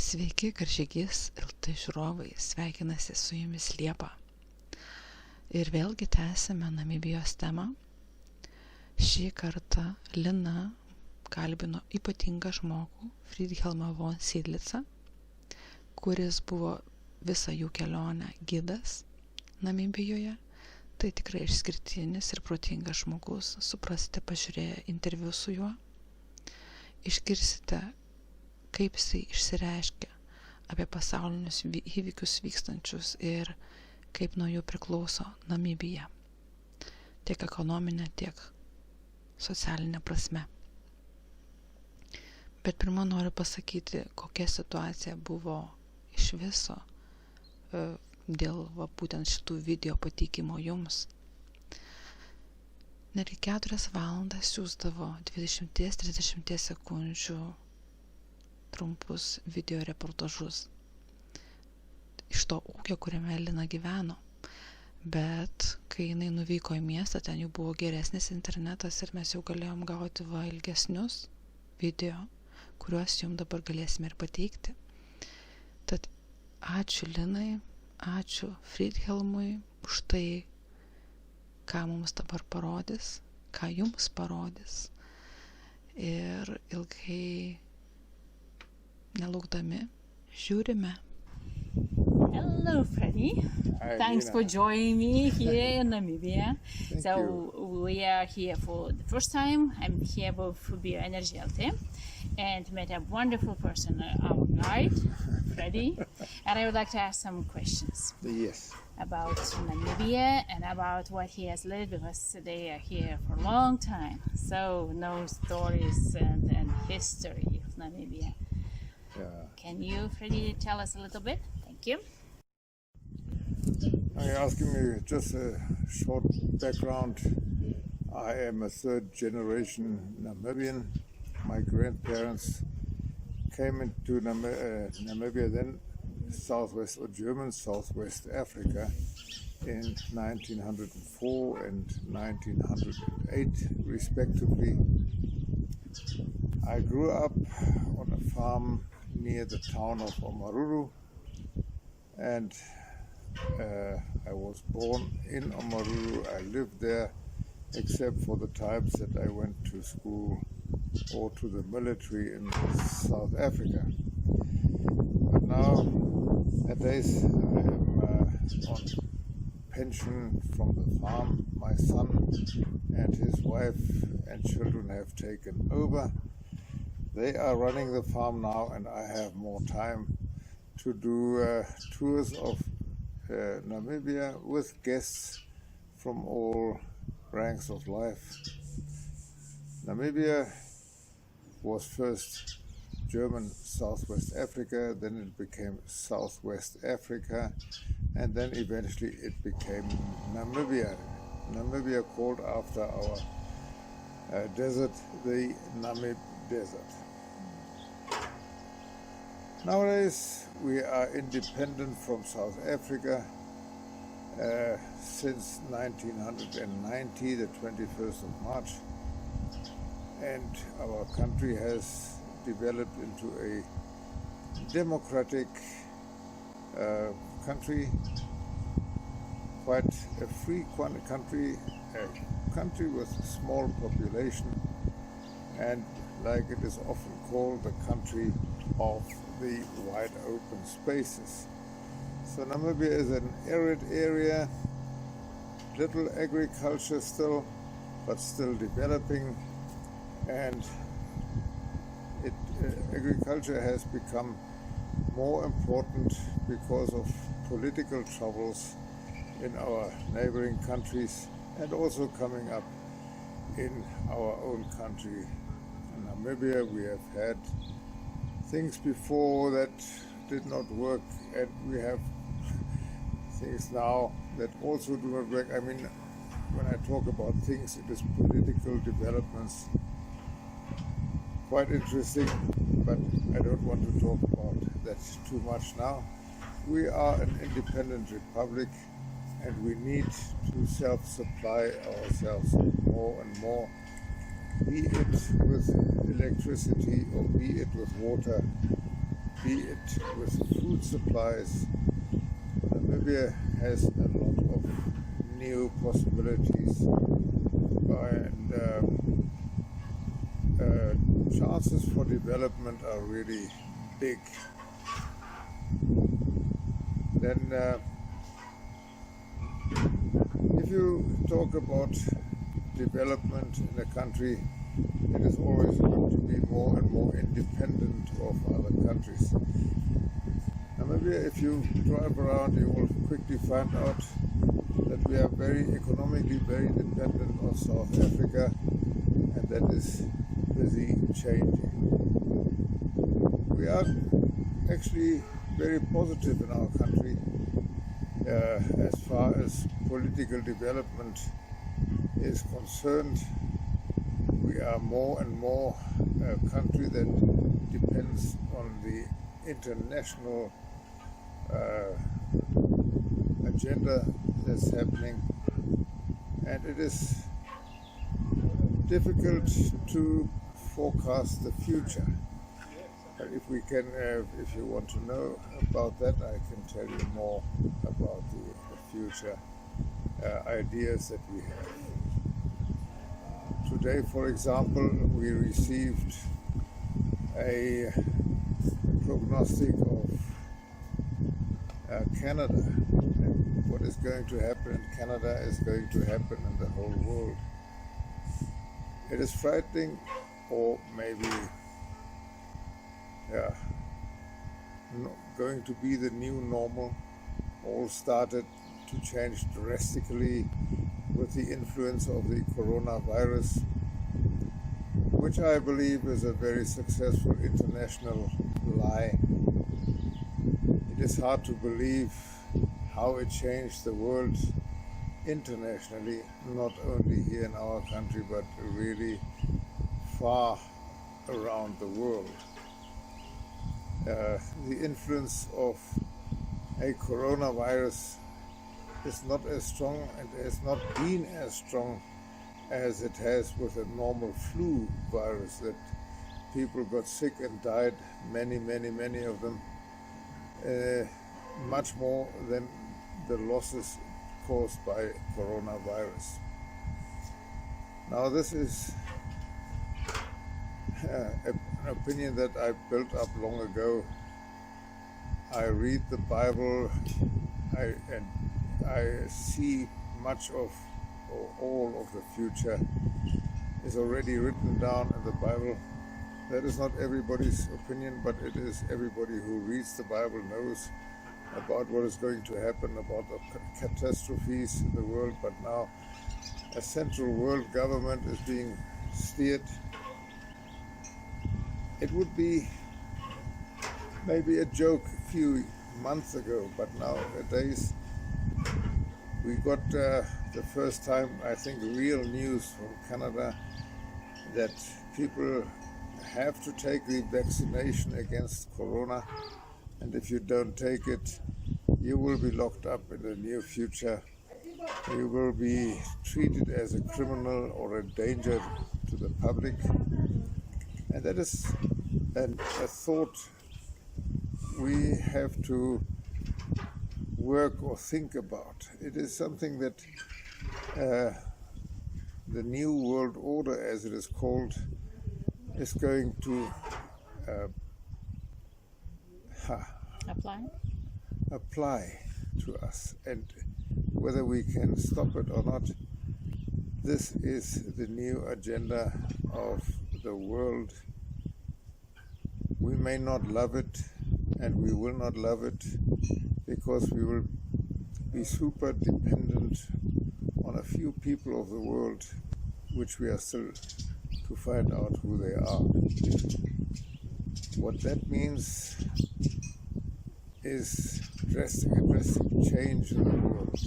Sveiki, karžygys ir tai žiūrovai, sveikinasi su jumis Liepa. Ir vėlgi tęsiame Namibijos temą. Šį kartą Lina kalbino ypatingą žmogų, Friedhelmą von Seydlitzą, kuris buvo visą jų kelionę gidas Namibijoje. Tai tikrai išskirtinis ir protingas žmogus, suprasite pažiūrėję interviu su juo. Išgirsite, kaip jisai išsireiškia apie pasaulinius įvykius vykstančius ir kaip nuo jų priklauso Namibija, tiek ekonominė, tiek socialinė prasme. Bet pirma noriu pasakyti, kokia situacija buvo iš viso dėl būtent šitų video pateikimo jums. Netgi 4 valandas siųsdavo 20-30 sekundžių trumpus video reportažus iš to ūkio, kuriame Lina gyveno. Bet kai jinai nuvyko į miestą, ten jau buvo geresnis internetas ir mes jau galėjom gauti ilgesnius video, kuriuos jums dabar galėsime ir pateikti. Tad ačiū Linai, ačiū Friedhelmui už tai, ką mums dabar parodys, ką jums parodys. Ir ilgai nelaukdami žiūrime. Hello, Freddie. Hi, Thanks Lina. for joining me here in Namibia. Thank So you. we are here for the first time. I'm here with Bioenergy LT and met a wonderful person, our guide, Freddie. And I would like to ask some questions Yes. about Namibia and about what he has lived, because they are here for a long time. So know stories and history of Namibia. Yeah. Can you, Freddie, tell us a little bit? Thank you. Are you asking me just a short background? I am a third generation Namibian. My grandparents came into Namibia, then southwest or German southwest Africa, in 1904 and 1908 respectively. I grew up on a farm near the town of Omaruru, and I was born in Omaruru. I lived there except for the times that I went to school or to the military in South Africa. But nowadays I am on pension from the farm. My son and his wife and children have taken over. They are running the farm now, and I have more time to do tours of Namibia with guests from all ranks of life. Namibia was first German Southwest Africa, then it became Southwest Africa, and then eventually it became Namibia. Namibia called after our desert, the Namib Desert. Nowadays we are independent from South Africa since 1990, the 21st of March, and our country has developed into a democratic country, quite a free country, a country with a small population, and like it is often called, the country of the wide open spaces. So Namibia is an arid area, little agriculture still, but still developing, and agriculture has become more important because of political troubles in our neighboring countries and also coming up in our own country. In Namibia we have had things before that did not work, and we have things now that also do not work. I mean, when I talk about things, it is political developments quite interesting, but I don't want to talk about that too much now. We are an independent republic, and we need to self-supply ourselves more and more, be it with electricity or be it with water, be it with food supplies. Namibia has a lot of new possibilities, and chances for development are really big. Then if you talk about development in a country, it is always going to be more and more independent of other countries. Namibia, if you drive around, you will quickly find out that we are very economically very dependent on South Africa, and that is busy changing. We are actually very positive in our country as far as political development is concerned. We are more and more a country that depends on the international agenda that's happening, and it is difficult to forecast the future. But if we can, if you want to know about that, I can tell you more about the future ideas that we have. Today, for example, we received a prognostic of Canada, and what is going to happen in Canada is going to happen in the whole world. It is frightening, or maybe going to be the new normal. All started to change drastically with the influence of the coronavirus, which I believe is a very successful international lie. It is hard to believe how it changed the world internationally, not only here in our country, but really far around the world. The influence of a coronavirus is not as strong and has not been as strong as it has with a normal flu virus, that people got sick and died, many of them, much more than the losses caused by coronavirus. Now this is an opinion that I built up long ago. I read the Bible, and I see much of, or all of the future is already written down in the Bible. That is not everybody's opinion, but it is everybody who reads the Bible knows about what is going to happen, about the catastrophes in the world. But now a central world government is being steered. It would be maybe a joke a few months ago, but nowadays we got the first time, I think, real news from Canada that people have to take the vaccination against corona, and if you don't take it, you will be locked up in the near future. You will be treated as a criminal or a danger to the public. And that is a thought we have to work or think about. It is something that the New World Order, as it is called, is going to apply to us. And whether we can stop it or not, this is the new agenda of the world. We may not love it, and we will not love it, because we will be super dependent on a few people of the world, which we are still to find out who they are. What that means is a drastic change in the world.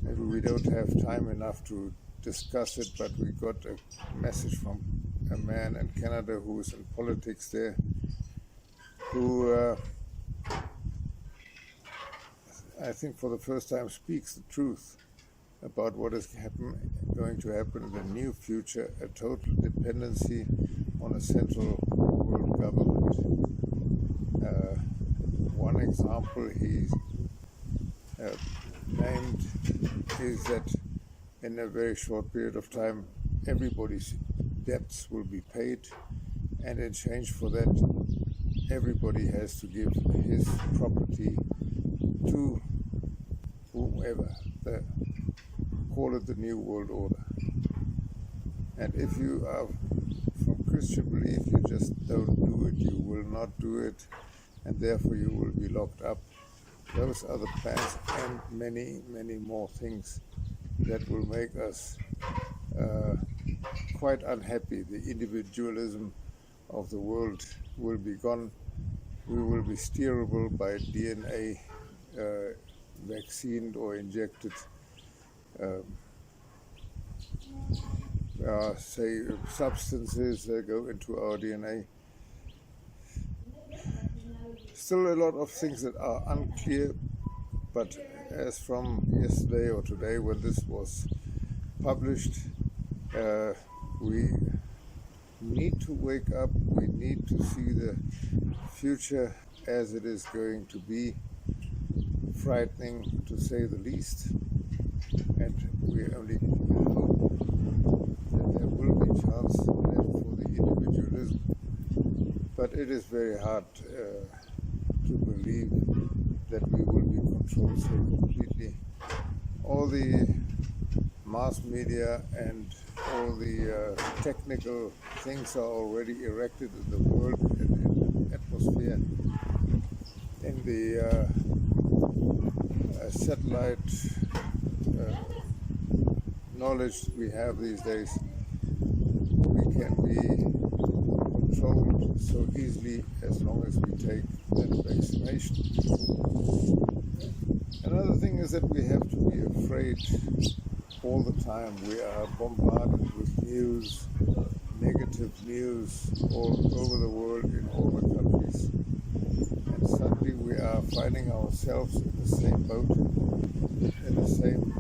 Maybe we don't have time enough to discuss it, but we got a message from a man in Canada who is in politics there, who I think for the first time speaks the truth about what is going to happen in the near future, a total dependency on a central world government. One example he named is that in a very short period of time, everybody's debts will be paid, and in exchange for that, everybody has to give his property to whomever. Call it the New World Order. And if you are from Christian belief, you just don't do it, you will not do it, and therefore you will be locked up. Those are the plans and many, many more things that will make us quite unhappy. The individualism of the world will be gone. We will be steerable by DNA vaccinated or injected say substances that go into our DNA. Still a lot of things that are unclear, but as from yesterday or today when this was published, we need to wake up, we need to see the future as it is going to be, frightening to say the least, and we only hope that there will be a chance left for the individualism, but it is very hard to believe that we will be controlled so completely. All the mass media and all the technical things are already erected in the world, in the atmosphere, in the satellite knowledge we have these days. We can be controlled so easily as long as we take that vaccination. Another thing is that we have to be afraid all the time. We are bombarded with news, negative news all over the world in all the countries. And suddenly we are finding ourselves in the same boat, in the same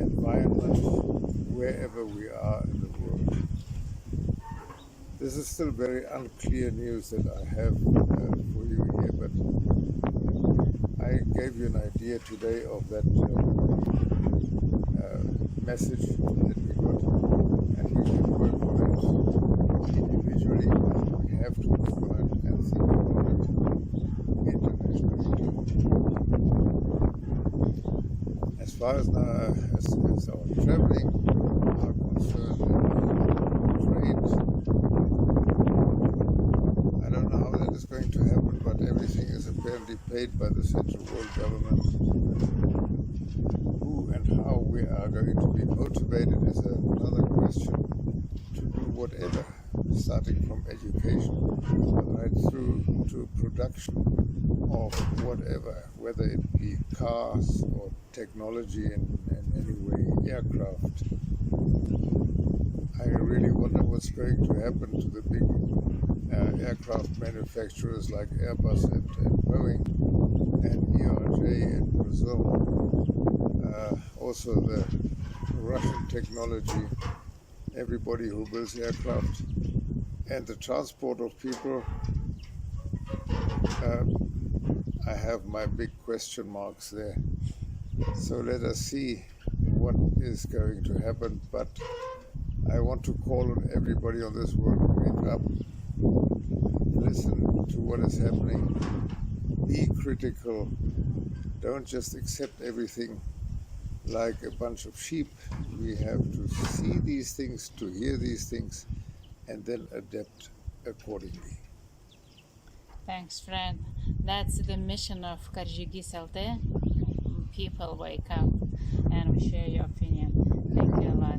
environment, wherever we are in the world. This is still very unclear news that I have for you here, but I gave you an idea today of that message that we got, and we can work on it individually. We have to work on it and think about it internationally. As far as our traveling are concerned, trade, I don't know how that is going to happen, but everything is apparently paid by the Central World Government. Who and how we are going to be motivated is another question, to do whatever, starting from education right through to production of whatever, whether it be cars or technology in any way, aircraft. I really wonder what's going to happen to the big aircraft manufacturers like Airbus and Boeing and ERJ in Brazil. Also the Russian technology, everybody who builds aircraft, and the transport of people. I have my big question marks there. So let us see what is going to happen, but I want to call on everybody on this world to wake up, listen to what is happening, be critical, don't just accept everything like a bunch of sheep. We have to see these things, to hear these things, and then adapt accordingly. Thanks, Fred. That's the mission of Karžygys LT. People wake up, and we share your opinion. Thank you a lot.